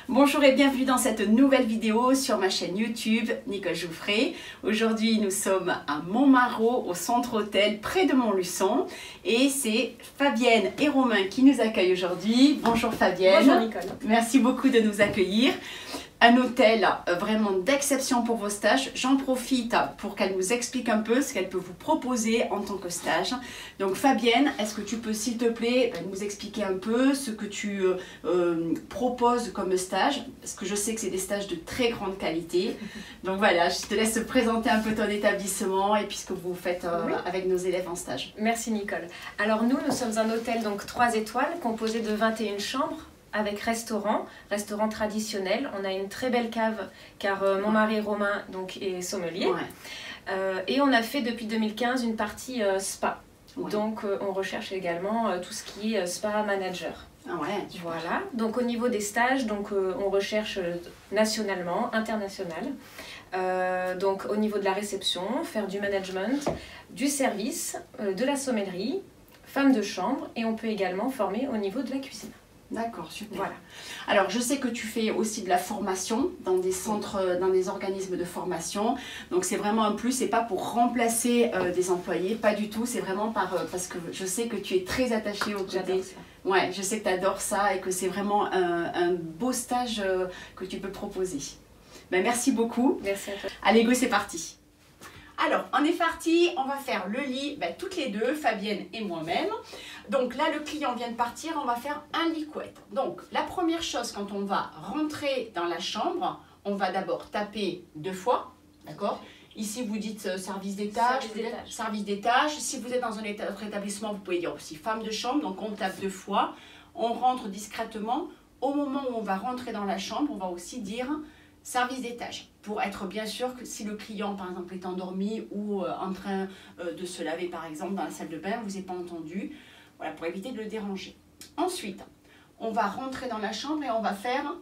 Bonjour et bienvenue dans cette nouvelle vidéo sur ma chaîne YouTube Nicole Jouffret. Aujourd'hui nous sommes à Montmarault au centre hôtel près de Montluçon et c'est Fabienne et Romain qui nous accueillent aujourd'hui. Bonjour Fabienne. Bonjour Nicole. Merci beaucoup de nous accueillir. Un hôtel vraiment d'exception pour vos stages. J'en profite pour qu'elle nous explique un peu ce qu'elle peut vous proposer en tant que stage. Donc Fabienne, est-ce que tu peux s'il te plaît nous expliquer un peu ce que tu proposes comme stage? Parce que je sais que c'est des stages de très grande qualité. Donc voilà, je te laisse présenter un peu ton établissement et puis ce que vous faites avec nos élèves en stage. Merci Nicole. Alors nous sommes un hôtel donc 3 étoiles composé de 21 chambres. Avec restaurant traditionnel. On a une très belle cave car mon mari Romain donc, est sommelier. Ouais. Et on a fait depuis 2015 une partie spa. Ouais. Donc on recherche également tout ce qui est spa manager. Ah ouais, voilà. Donc au niveau des stages, donc, on recherche nationalement, international. Donc au niveau de la réception, faire du management, du service, de la sommellerie, femme de chambre et on peut également former au niveau de la cuisine. D'accord, super. Voilà. Alors, je sais que tu fais aussi de la formation dans des centres, dans des organismes de formation. Donc, c'est vraiment un plus. C'est pas pour remplacer des employés, pas du tout. C'est vraiment parce que je sais que tu es très attachée au côté. Ouais, je sais que tu adores ça et que c'est vraiment un beau stage que tu peux proposer. Ben, merci beaucoup. Merci à toi. Allez, go, c'est parti. Alors, on est parti, on va faire le lit, toutes les deux, Fabienne et moi-même. Donc là, le client vient de partir, on va faire un lit couette. Donc, la première chose, quand on va rentrer dans la chambre, on va d'abord taper 2 fois, d'accord? Ici, vous dites service d'étage, service d'étage. Si vous êtes dans un autre établissement, vous pouvez dire aussi femme de chambre. Donc, on tape 2 fois, on rentre discrètement. Au moment où on va rentrer dans la chambre, on va aussi dire service d'étage, pour être bien sûr que si le client par exemple est endormi ou en train de se laver par exemple dans la salle de bain, vous n'avez pas entendu, voilà, pour éviter de le déranger. Ensuite, on va rentrer dans la chambre et on va faire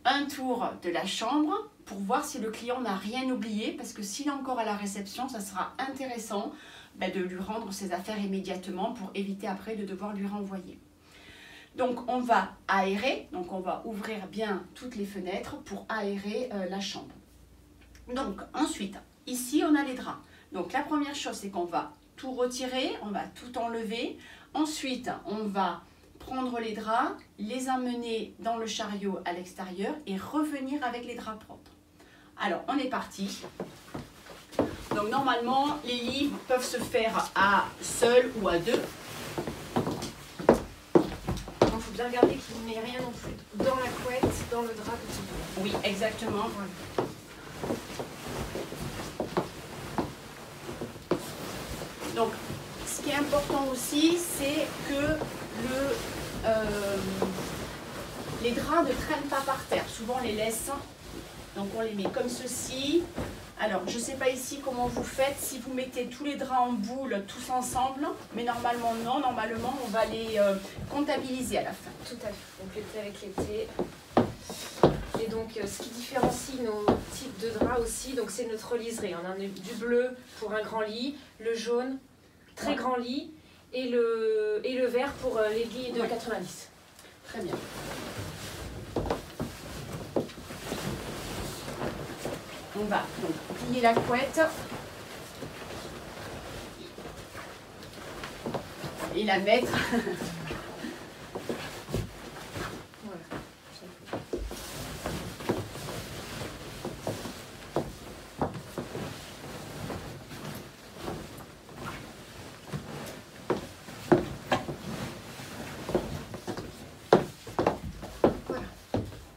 un tour de la chambre pour voir si le client n'a rien oublié, parce que s'il est encore à la réception, ça sera intéressant de lui rendre ses affaires immédiatement pour éviter après de devoir lui renvoyer. Donc on va aérer, donc on va ouvrir bien toutes les fenêtres pour aérer la chambre. Donc ensuite, ici on a les draps. Donc la première chose c'est qu'on va tout retirer, on va tout enlever. Ensuite on va prendre les draps, les emmener dans le chariot à l'extérieur et revenir avec les draps propres. Alors on est parti. Donc normalement les lits peuvent se faire à seul ou à 2. Bien regarder qu'il n'y ait rien non plus dans la couette, dans le drap. Oui, exactement. Ouais. Donc, ce qui est important aussi, c'est que les draps ne traînent pas par terre. Souvent, on les laisse. Donc, on les met comme ceci. Alors, je ne sais pas ici comment vous faites, si vous mettez tous les draps en boule, tous ensemble, mais normalement non, normalement on va les comptabiliser à la fin. Tout à fait, donc l'été avec l'été. Et donc ce qui différencie nos types de draps aussi, donc c'est notre liseré. On a du bleu pour un grand lit, le jaune, très grand lit, et le vert pour les lits de 90. Très bien. On va donc plier la couette et la mettre. Voilà.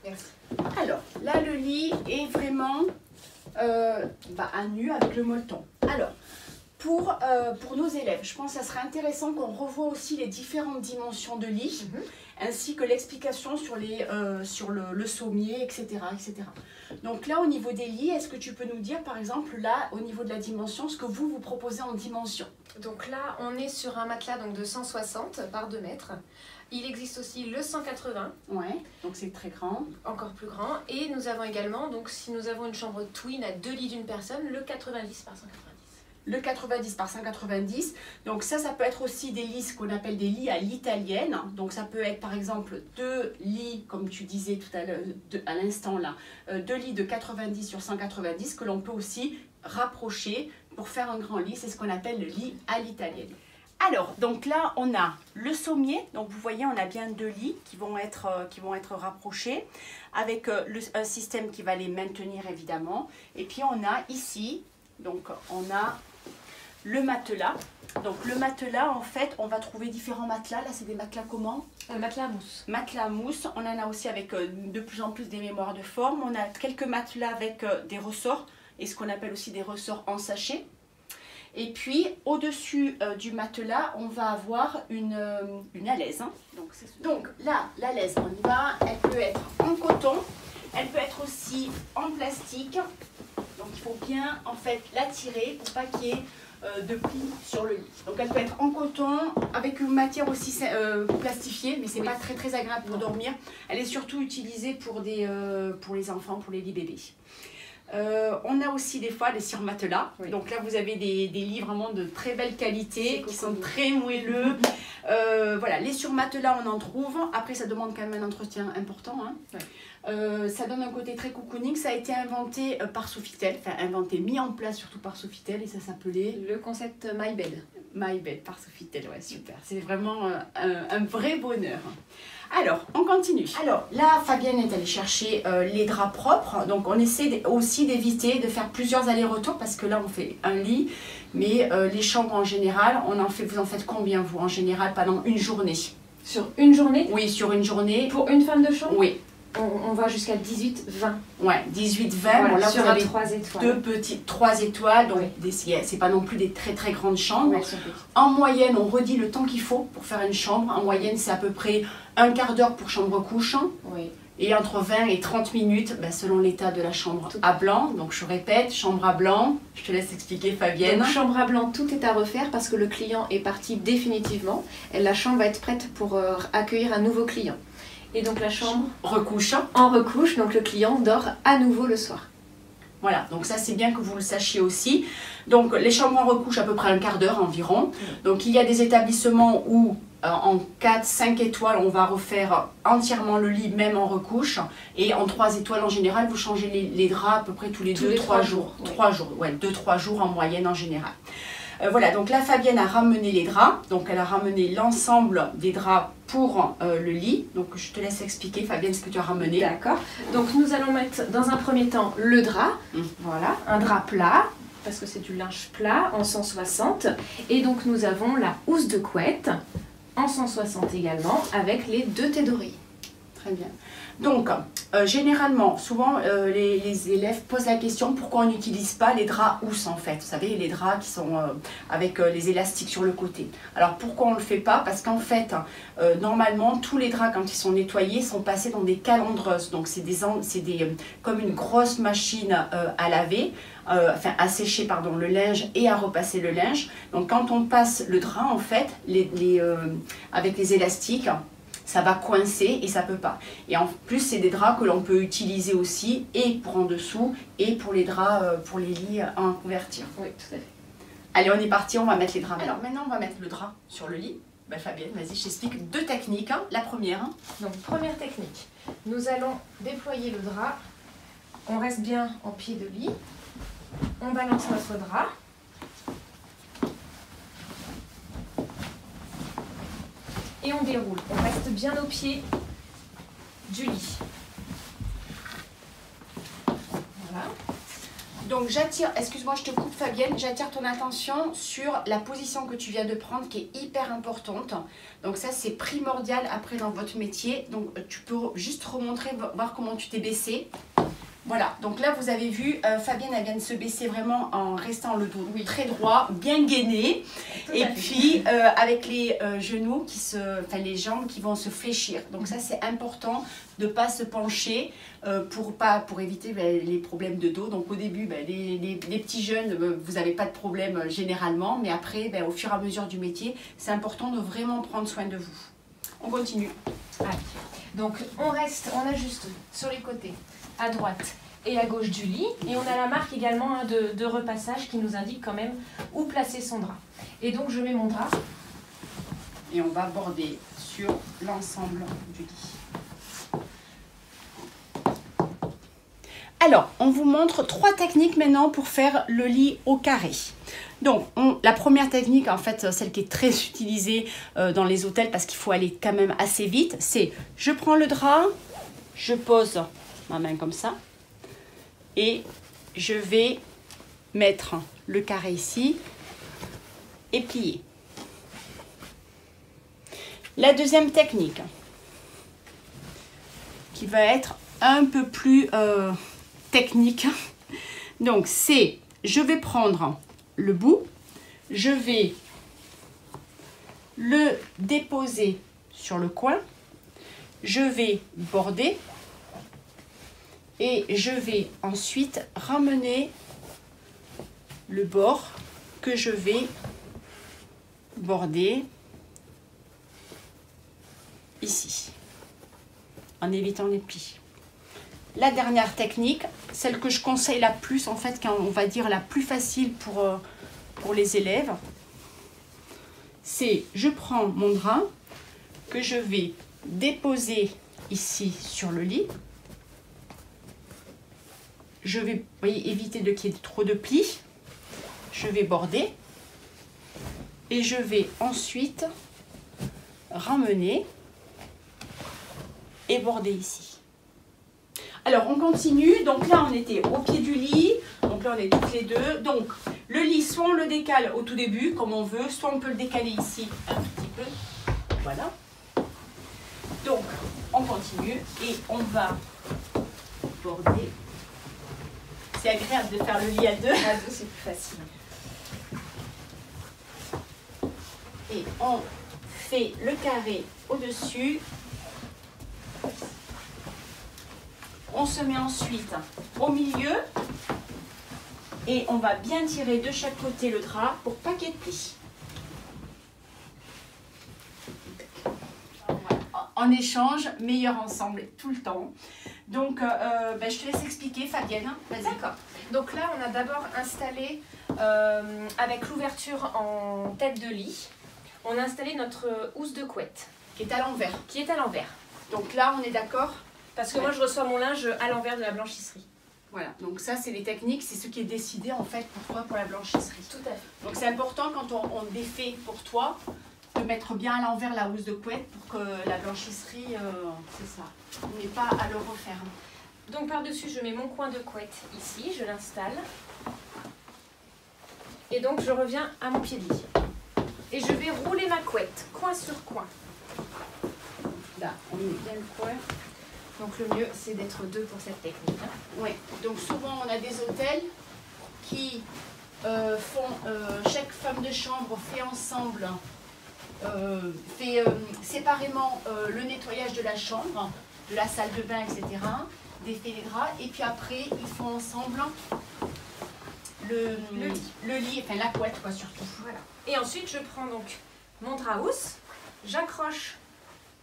Merci. Alors, là le lit est vraiment à nu avec le molleton. Alors, pour nos élèves, je pense que ça serait intéressant qu'on revoie aussi les différentes dimensions de lit, ainsi que l'explication sur le sommier, etc., etc. Donc là, au niveau des lits, est-ce que tu peux nous dire, par exemple, là, au niveau de la dimension, ce que vous proposez en dimension? Donc là, on est sur un matelas donc, de 160 par 2 mètres. Il existe aussi le 180. Ouais, donc c'est très grand. Encore plus grand. Et nous avons également, donc si nous avons une chambre twin à 2 lits d'une personne, le 90 par 190. le 90 par 190. Donc ça peut être aussi des lits, ce qu'on appelle des lits à l'italienne. Donc ça peut être par exemple 2 lits, comme tu disais tout à l'heure, à l'instant là, 2 lits de 90 sur 190 que l'on peut aussi rapprocher pour faire un grand lit. C'est ce qu'on appelle le lit à l'italienne. Alors, donc là, on a le sommier. Donc, vous voyez, on a bien 2 lits qui vont être rapprochés avec un système qui va les maintenir, évidemment. Et puis, on a ici, donc, on a le matelas. Donc, le matelas, en fait, on va trouver différents matelas. Là, c'est des matelas comment? Matelas à mousse. Matelas à mousse. On en a aussi avec de plus en plus des mémoires de forme. On a quelques matelas avec des ressorts et ce qu'on appelle aussi des ressorts en sachet. Et puis, au-dessus du matelas, on va avoir une alaise. Hein. Donc là, l'alaise, on y va. Elle peut être en coton, elle peut être aussi en plastique. Donc, il faut bien, en fait, la tirer pour pas qu'il y ait de plis sur le lit. Donc, elle peut être en coton, avec une matière aussi plastifiée, mais c'est pas très agréable pour dormir. Elle est surtout utilisée pour les enfants, pour les lits bébés. On a aussi des fois des surmatelas. Oui. Donc là, vous avez des lits vraiment de très belle qualité, qui sont très moelleux. Voilà, les surmatelas, on en trouve. Après, ça demande quand même un entretien important. Hein. Ouais. Ça donne un côté très cocooning. Ça a été inventé par Sofitel, mis en place surtout par Sofitel, et ça s'appelait... Le concept MyBed. MyBed par Sofitel, ouais, super. C'est vraiment un vrai bonheur. Alors, on continue. Alors, là, Fabienne est allée chercher les draps propres. Donc, on essaie aussi d'éviter de faire plusieurs allers-retours parce que là, on fait un lit. Mais les chambres, en général, vous en faites combien, vous, en général, pendant une journée? Sur une journée? Oui, sur une journée. Pour une femme de chambre? Oui. On va jusqu'à 18-20. Ouais, 18-20. Voilà, bon, là, sur vous avez 3 étoiles. 2 petites 3 étoiles. Donc, oui. C'est pas non plus des très grandes chambres. Ouais, en moyenne, on redit le temps qu'il faut pour faire une chambre. En moyenne, c'est à peu près un quart d'heure pour chambre couche. Oui. Et entre 20 et 30 minutes, selon l'état de la chambre à blanc. Donc, je répète, chambre à blanc. Je te laisse expliquer, Fabienne. Donc, chambre à blanc, tout est à refaire parce que le client est parti définitivement. Et la chambre va être prête pour accueillir un nouveau client. Et donc la chambre recouche. En recouche, donc le client dort à nouveau le soir. Voilà, donc ça c'est bien que vous le sachiez aussi. Donc les chambres en recouche à peu près un quart d'heure environ. Donc il y a des établissements où en 4-5 étoiles on va refaire entièrement le lit même en recouche. Et en 3 étoiles en général vous changez les draps à peu près tous les 2-3 jours. 3 jours, ouais, 2-3 jours en moyenne en général. Voilà, donc là Fabienne a ramené les draps, donc elle a ramené l'ensemble des draps pour le lit. Donc je te laisse expliquer, Fabienne, ce que tu as ramené. D'accord, donc nous allons mettre dans un premier temps le drap, voilà, un drap plat, parce que c'est du linge plat en 160. Et donc nous avons la housse de couette en 160 également, avec les 2 thés d'oreiller. Très bien. Donc, généralement, souvent, les élèves posent la question pourquoi on n'utilise pas les draps housses en fait. Vous savez, les draps qui sont avec les élastiques sur le côté. Alors, pourquoi on ne le fait pas? Parce qu'en fait, normalement, tous les draps, quand ils sont nettoyés, sont passés dans des calandreuses. Donc, c'est comme une grosse machine à laver. À sécher pardon, le linge et à repasser le linge. Donc, quand on passe le drap, en fait, avec les élastiques, ça va coincer et ça peut pas. Et en plus, c'est des draps que l'on peut utiliser aussi et pour en dessous et pour les draps, pour les lits à en couverture. Oui, tout à fait. Allez, on est parti, on va mettre les draps. Alors maintenant, on va mettre le drap sur le lit. Fabienne, vas-y, je t'explique 2 techniques. Hein. La première. Hein. Donc, première technique. Nous allons déployer le drap. On reste bien en pied de lit. On balance notre drap. Et on déroule. On reste bien au pied du lit. Voilà. Donc j'attire, excuse-moi je te coupe Fabienne, j'attire ton attention sur la position que tu viens de prendre qui est hyper importante. Donc ça c'est primordial après dans votre métier. Donc tu peux juste remontrer, voir comment tu t'es baissé. Voilà, donc là vous avez vu, Fabienne elle vient de se baisser vraiment en restant le dos très droit, bien gainé. Et puis avec les genoux, les jambes qui vont se fléchir. Donc ça c'est important de ne pas se pencher pour éviter les problèmes de dos. Donc au début, les petits jeunes, vous n'avez pas de problème généralement. Mais après, au fur et à mesure du métier, c'est important de vraiment prendre soin de vous. On continue. Allez. Donc on ajuste sur les côtés. À droite, et à gauche du lit. Et on a la marque également hein, de repassage qui nous indique quand même où placer son drap. Et donc je mets mon drap. Et on va border sur l'ensemble du lit. Alors, on vous montre 3 techniques maintenant pour faire le lit au carré. Donc, la première technique, en fait, celle qui est très utilisée dans les hôtels parce qu'il faut aller quand même assez vite, c'est je prends le drap, je pose ma main comme ça et je vais mettre le carré ici et plier. La deuxième technique, qui va être un peu plus technique, donc c'est, je vais prendre le bout, je vais le déposer sur le coin, je vais border et je vais ensuite ramener le bord que je vais border ici, en évitant les plis. La dernière technique, celle que je conseille la plus, en fait, quand on va dire la plus facile pour les élèves, c'est je prends mon drap que je vais déposer ici sur le lit. Je vais, vous voyez, éviter qu'il y ait trop de plis. Je vais border et je vais ensuite ramener et border ici. Alors, on continue. Donc là, on était au pied du lit. Donc là, on est toutes les deux. Donc, le lit, soit on le décale au tout début, comme on veut, soit on peut le décaler ici un petit peu. Voilà. Donc, on continue et on va border. C'est agréable de faire le lit à deux. À deux, c'est plus facile. Et on fait le carré au-dessus. On se met ensuite au milieu et on va bien tirer de chaque côté le drap pour pas qu'il y ait de plis. En échange, meilleur ensemble tout le temps. Donc, je te laisse expliquer, Fabienne. Vas-y. D'accord. Donc là, on a d'abord installé, avec l'ouverture en tête de lit, on a installé notre housse de couette. Qui est à l'envers. Qui est à l'envers. Donc là, on est d'accord? Parce que moi, je reçois mon linge à l'envers de la blanchisserie. Voilà, donc ça, c'est les techniques, c'est ce qui est décidé en fait pour toi, pour la blanchisserie. Tout à fait. Donc c'est important quand on défait pour toi, de mettre bien à l'envers la housse de couette pour que la blanchisserie, c'est ça, on n'est pas à le refaire. Donc par-dessus, je mets mon coin de couette ici, je l'installe. Et donc, je reviens à mon pied de lit. Et je vais rouler ma couette, coin sur coin. Là, on met bien le coin. Donc le mieux, c'est d'être deux pour cette technique. Hein. Oui, donc souvent on a des hôtels qui chaque femme de chambre fait ensemble, fait séparément le nettoyage de la chambre, de la salle de bain, etc., défait les draps, et puis après ils font ensemble le lit, enfin la couette quoi surtout. Voilà. Et ensuite je prends donc mon drap housse, j'accroche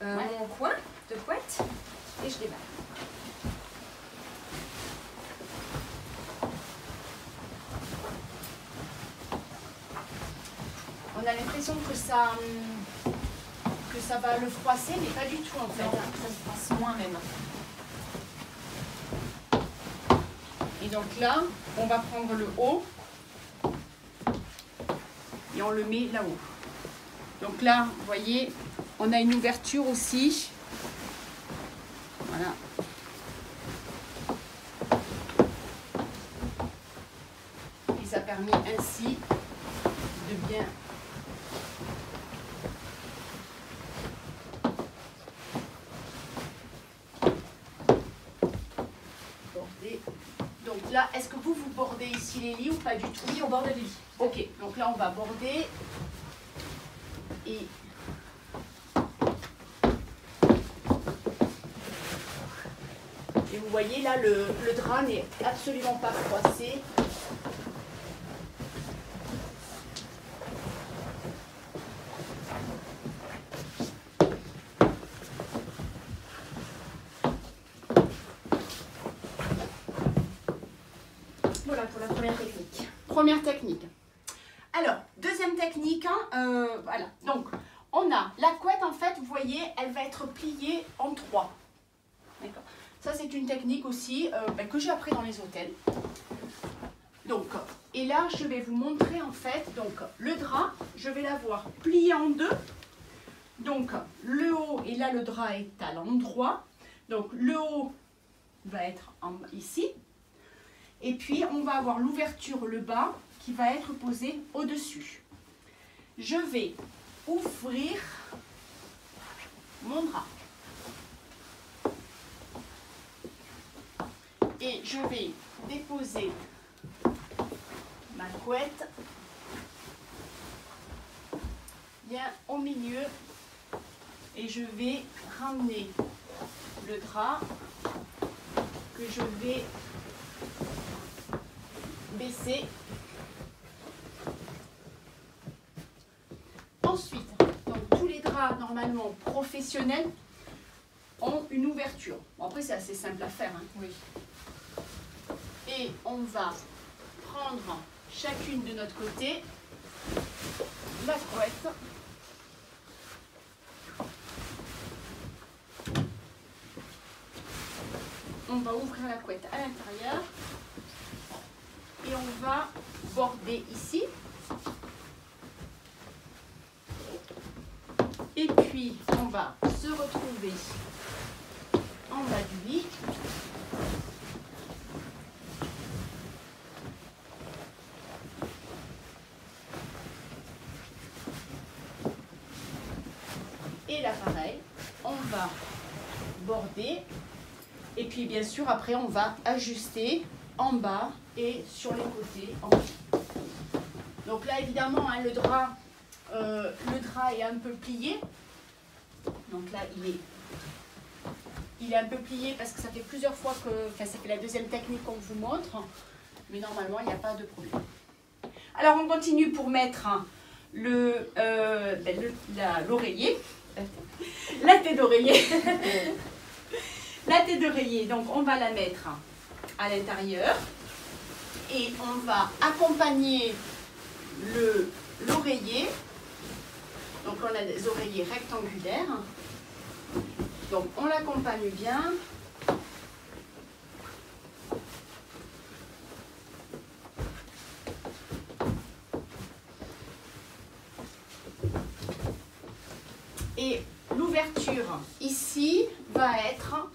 mon coin de couette et je déballe. On a l'impression que ça va le froisser, mais pas du tout en fait. Non, ça se froisse moins même. Et donc là, on va prendre le haut et on le met là-haut. Donc là, vous voyez, on a une ouverture aussi. Voilà. Et ça permet ainsi de bien border. Donc là, est-ce que vous bordez ici les lits ou pas du tout? Oui, on borde les lits. Ok, donc là on va border et vous voyez là le drap n'est absolument pas froissé. première technique. Alors, deuxième technique, hein, voilà. Donc, on a la couette, en fait, vous voyez, elle va être pliée en 3. D'accord. Ça, c'est une technique aussi que j'ai appris dans les hôtels. Donc, et là, je vais vous montrer, en fait, donc, le drap, je vais l'avoir plié en 2. Donc, le haut, et là, le drap est à l'endroit. Donc, le haut va être ici. Et puis, on va avoir l'ouverture, le bas, qui va être posé au-dessus. Je vais ouvrir mon drap. Et je vais déposer ma couette bien au milieu. Et je vais ramener le drap que je vais baisser. Ensuite, donc, tous les draps normalement professionnels ont une ouverture. Bon, après, c'est assez simple à faire. Hein. Oui. Et on va prendre chacune de notre côté la couette. On va ouvrir la couette à l'intérieur et on va border ici. Et puis on va se retrouver en bas du lit. Et là pareil, on va border. Et puis bien sûr après on va ajuster en bas et sur les côtés en haut. Donc là évidemment hein, le drap est un peu plié. Donc là il est un peu plié parce que ça fait plusieurs fois que, enfin ça fait la deuxième technique qu'on vous montre. Mais normalement il n'y a pas de problème. Alors on continue pour mettre l'oreiller. La tête d'oreiller. La tête d'oreiller, donc on va la mettre à l'intérieur et on va accompagner l'oreiller. Donc on a des oreillers rectangulaires. Donc on l'accompagne bien. Et l'ouverture ici va être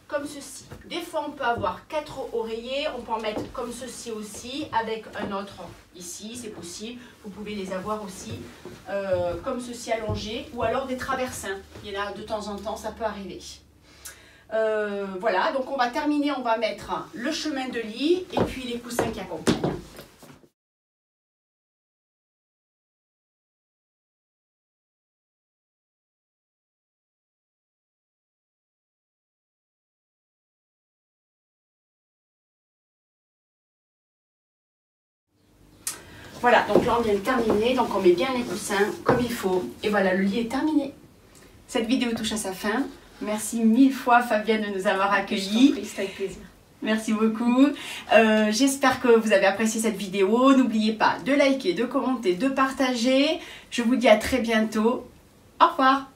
comme ceci. Des fois, on peut avoir 4 oreillers. On peut en mettre comme ceci aussi, avec un autre ici, c'est possible. Vous pouvez les avoir aussi comme ceci allongés, ou alors des traversins. Il y en a de temps en temps, ça peut arriver. Voilà, donc on va terminer, on va mettre le chemin de lit et puis les coussins qui accompagnent. Voilà, donc là on vient de terminer, donc on met bien les coussins comme il faut. Et voilà, le lit est terminé. Cette vidéo touche à sa fin. Merci 1000 fois Fabienne de nous avoir accueillis. C'est avec plaisir. Merci beaucoup. J'espère que vous avez apprécié cette vidéo. N'oubliez pas de liker, de commenter, de partager. Je vous dis à très bientôt. Au revoir.